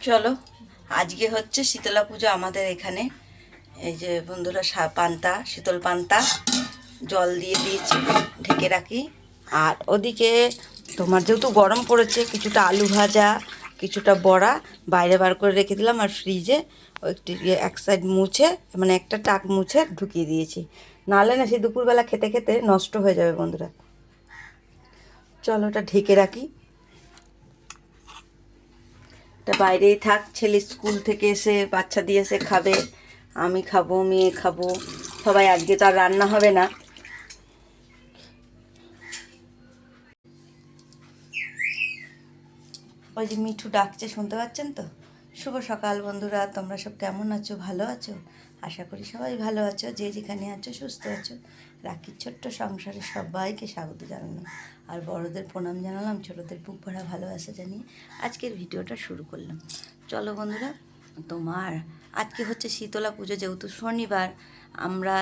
চলো, আজকে হচ্ছে শীতলা পুজো আমাদের এখানে। এই যে বন্ধুরা, পান্তা, শীতল পান্তা জল দিয়ে দিয়েছি, ঢেকে রাখি। আর ওদিকে তোমার যেহেতু গরম পড়েছে, কিছুটা আলু ভাজা, কিছুটা বড়া বাইরে বার করে রেখে দিলাম। আর ফ্রিজে একটি এক সাইড মুছে, মানে একটা টাক মুছে ঢুকিয়ে দিয়েছি, নাহলে না সেই দুপুরবেলা খেতে খেতে নষ্ট হয়ে যাবে বন্ধুরা। চলো, ওটা ঢেকে রাখি। তা বাইরেই থাক, ছেলে স্কুল থেকে এসে বাচ্চা দিয়ে এসে খাবে, আমি খাবো, মেয়ে খাবো, সবাই। আজকে তো আর রান্না হবে না। ওই যে মিঠু ডাকছে, শুনতে পাচ্ছেন তো? শুভ সকাল বন্ধুরা, তোমরা সব কেমন আছো? ভালো আছো? আশা করি সবাই ভালো আছো। যে যেখানে আছো সুস্থ আছো। রাখির ছোট্ট সংসারে সবাইকে স্বাগত জানালাম, আর বড়দের প্রণাম জানালাম, ছোটদের বুক ভরা ভালোবাসা জানিয়ে আজকের ভিডিওটা শুরু করলাম। চলো বন্ধুরা, তোমার আজকে হচ্ছে শীতলা পুজো। যেহেতু শনিবার, আমরা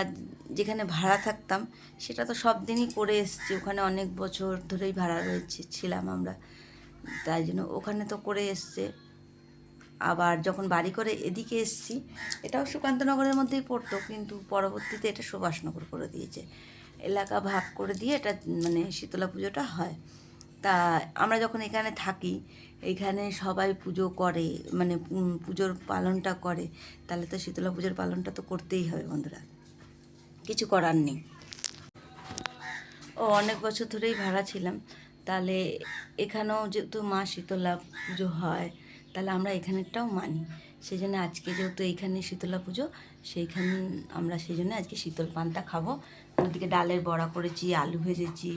যেখানে ভাড়া থাকতাম সেটা তো সব দিনই করে এসেছি, ওখানে অনেক বছর ধরেই ভাড়া ছিলাম আমরা, তাই জন্য ওখানে তো করে এসছে। আবার যখন বাড়ি করে এদিকে এসছি, এটাও সুকান্তনগরের মধ্যেই পড়তো, কিন্তু পরবর্তীতে এটা সুভাষনগর করে দিয়েছে, এলাকা ভাগ করে দিয়ে এটা মানে শীতলা পুজোটা হয়। তা আমরা যখন এখানে থাকি, এইখানে সবাই পুজো করে, মানে পুজোর পালনটা করে, তাহলে তো শীতলা পুজোর পালনটা তো করতেই হবে বন্ধুরা, কিছু করার নেই। ও অনেক বছর ধরেই ভাড়া ছিলাম, তাহলে এখানেও যেহেতু মা শীতলা পুজো হয়, তাহলে আমরা এখানেরটাও মানি। সেই জন্য আজকে যেহেতু এইখানে শীতলা পুজো, সেইখানে আমরা সেই জন্য আজকে শীতল পান্তা খাবো। ওদিকে ডালের বড়া করেছি, আলু ভেজেছি,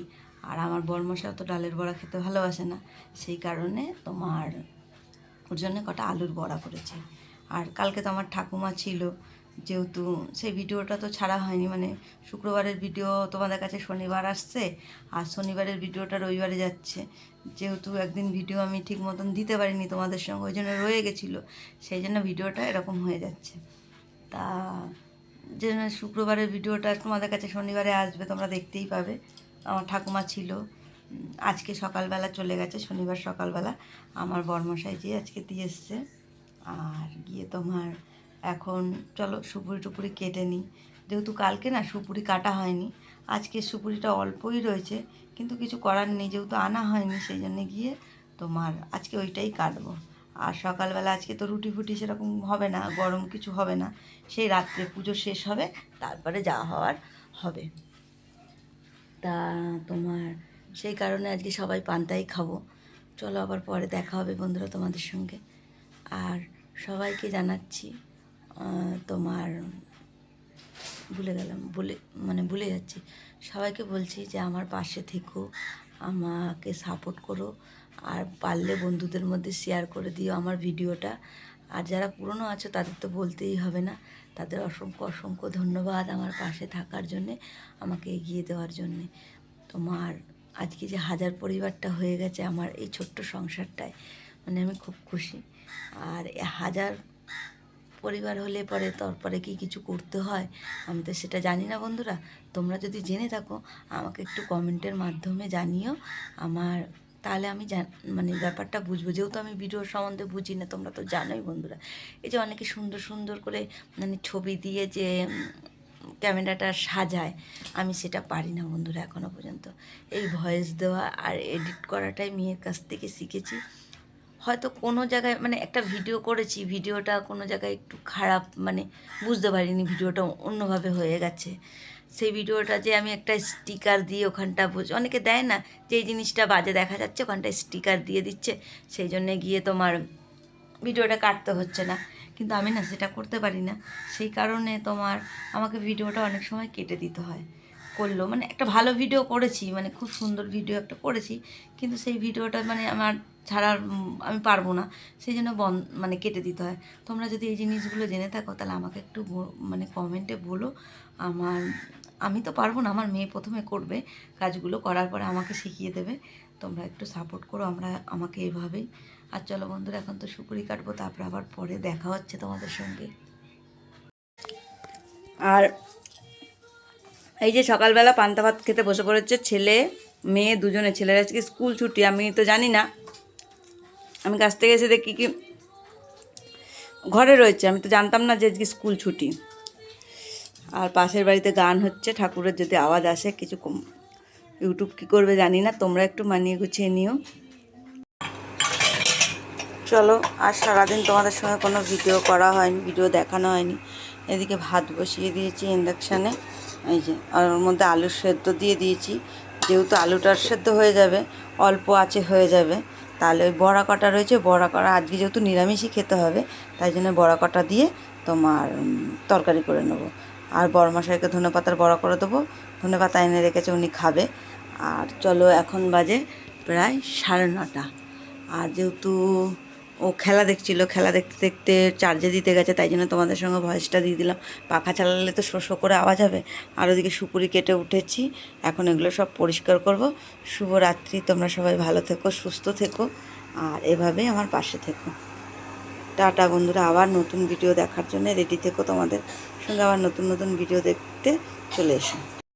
আর আমার বড়মশাও তো ডালের বড়া খেতে ভালোবাসে না, সেই কারণে তোমার ওর জন্য কটা আলুর বড়া করেছি। আর কালকে তো আমার ঠাকুমা ছিল, যেহেতু সেই ভিডিওটা তো ছাড়া হয়নি, মানে শুক্রবারের ভিডিও তোমাদের কাছে শনিবার আসছে, আর শনিবারের ভিডিওটা রবিবারে যাচ্ছে। যেহেতু একদিন ভিডিও আমি ঠিক মতন দিতে পারিনি তোমাদের সঙ্গে, ওই জন্য রয়ে গেছিলো, সেই জন্য ভিডিওটা এরকম হয়ে যাচ্ছে। তা যে শুক্রবারের ভিডিওটা তোমাদের কাছে শনিবারে আসবে, তোমরা দেখতেই পাবে। আমার ঠাকুমা ছিল, আজকে সকালবেলা চলে গেছে, শনিবার সকালবেলা আমার বরমশাই যে আজকে দিয়ে এসছে। আর গিয়ে তোমার এখন চলো সুপুরি টুপুরি কেটে নিই। যেহেতু কালকে না সুপুরি কাটা হয়নি, আজকে সুপুরিটা অল্পই রয়েছে, কিন্তু কিছু করার নেই, যেহেতু আনা হয়নি, সেই জন্যে গিয়ে তোমার আজকে ওইটাই কাটবো। আর সকালবেলা আজকে তো রুটি ফুটি সেরকম হবে না, গরম কিছু হবে না, সেই রাত্রে পুজো শেষ হবে, তারপরে যা হওয়ার হবে। তা তোমার সেই কারণে আজকে সবাই পান্তাই খাবো। চলো, আবার পরে দেখা হবে বন্ধুরা তোমাদের সঙ্গে। আর সবাইকে জানাচ্ছি, তোমার ভুলে গেলাম, ভুলে যাচ্ছি, সবাইকে বলছি যে আমার পাশে থেকো, আমাকে সাপোর্ট করো, আর পারলে বন্ধুদের মধ্যে শেয়ার করে দিও আমার ভিডিওটা। আর যারা পুরনো আছো তাদের তো বলতেই হবে না, তাদের অসংখ্য অসংখ্য ধন্যবাদ আমার পাশে থাকার জন্যে, আমাকে এগিয়ে দেওয়ার জন্যে। তোমার আজকে যে হাজার পরিবারটা হয়ে গেছে আমার এই ছোট্ট সংসারটায়, মানে আমি খুব খুশি। আর হাজার পরিবার হলে পরে তারপরে কি কিছু করতে হয়, আমি তো সেটা জানি না বন্ধুরা। তোমরা যদি জেনে থাকো আমাকে একটু কমেন্টের মাধ্যমে জানিও আমার, তাহলে আমি মানে ব্যাপারটা বুঝবো। যেহেতু আমি ভিডিও সম্বন্ধে বুঝি না, তোমরা তো জানোই বন্ধুরা। এই যে অনেকে সুন্দর সুন্দর করে মানে ছবি দিয়ে যে ক্যামেরাটা সাজায়, আমি সেটা পারি না বন্ধুরা এখনও পর্যন্ত। এই ভয়েস দেওয়া আর এডিট করাটাই মেয়ের কাছ থেকে শিখেছি। হয়তো কোনো জায়গায় মানে একটা ভিডিও করেছি, ভিডিওটা কোনো জায়গায় একটু খারাপ, মানে বুঝতে পারিনি ভিডিওটা অন্যভাবে হয়ে গেছে। সেই ভিডিওটা যে আমি একটা স্টিকার দিয়ে ওখানটা অনেকে দেয় না, যে এই জিনিসটা বাজে দেখা যাচ্ছে, ওখানটা স্টিকার দিয়ে দিচ্ছে, সেই জন্যে গিয়ে তোমার ভিডিওটা কাটতে হচ্ছে না, কিন্তু আমি না সেটা করতে পারি না। সেই কারণে তোমার আমাকে ভিডিওটা অনেক সময় কেটে দিতে হয়। করলো মানে একটা ভালো ভিডিও করেছি, মানে খুব সুন্দর ভিডিও একটা করেছি, কিন্তু সেই ভিডিওটা মানে আমার ছাড়ার আমি পারবো না, সেই জন্য মানে কেটে দিতে হয়। তোমরা যদি এই জিনিসগুলো জেনে থাকো তাহলে আমাকে একটু মানে কমেন্টে বলো। আমার আমি তো পারবো না, আমার মেয়ে প্রথমে করবে কাজগুলো, করার পরে আমাকে শিখিয়ে দেবে। তোমরা একটু সাপোর্ট করো আমাকে এভাবেই। আর চলো বন্ধুরা, এখন তো সুপুরি কাটবো, তারপর আবার পরে দেখা হচ্ছে তোমাদের সঙ্গে। আর এই যে সকালবেলা পান্তা ভাত খেতে বসে পড়েছে ছেলে মেয়ে দুজনে। ছেলের আজকে স্কুল ছুটি, আমি তো জানি না, আমি কাছ থেকে এসে দেখি কি ঘরে রয়েছে, আমি তো জানতাম না যে আজকে স্কুল ছুটি। আর পাশের বাড়িতে গান হচ্ছে, ঠাকুরের যদি আওয়াজ আসে কিছু ইউটিউব কী করবে জানি না, তোমরা একটু মানিয়ে গুছিয়ে নিও। চলো, আর সারাদিন তোমাদের সঙ্গে কোনো ভিডিও করা হয়নি, ভিডিও দেখানো হয়নি। এদিকে ভাত বসিয়ে দিয়েছি ইন্ডাকশানে, এই যে, আর ওর মধ্যে আলু সেদ্ধ দিয়ে দিয়েছি। যেহেতু আলুটার সেদ্ধ হয়ে যাবে, অল্প আঁচে হয়ে যাবে, তাহলে ওই বড়া কটা রয়েছে, বড়া কটা আজকে যেহেতু নিরামিষই খেতে হবে, তাই জন্য বড়া কটা দিয়ে তোমার তরকারি করে নেবো। আর বড়মশাইকে ধনেপাতার বড়া করে দেবো, ধনেপাতা এনে রেখেছে, উনি খাবে। আর চলো, এখন বাজে প্রায় 9:30। আর যেহেতু ও খেলা দেখছিল, খেলা দেখতে দেখতে চার্জে দিতে গেছে, তাই জন্য তোমাদের সঙ্গে ভয়েসটা দিয়ে দিলাম। পাখা চালালে তো শো শো করে আওয়াজ হবে। আর ওদিকে সুপুরি কেটে উঠেছি, এখন এগুলো সব পরিষ্কার করব। শুভরাত্রি, তোমরা সবাই ভালো থেকো, সুস্থ থেকো, আর এভাবেই আমার পাশে থেকো। টাটা বন্ধুরা, আবার নতুন ভিডিও দেখার জন্য রেডি থেকো, তোমাদের সঙ্গে আবার নতুন নতুন ভিডিও দেখতে চলে এসো।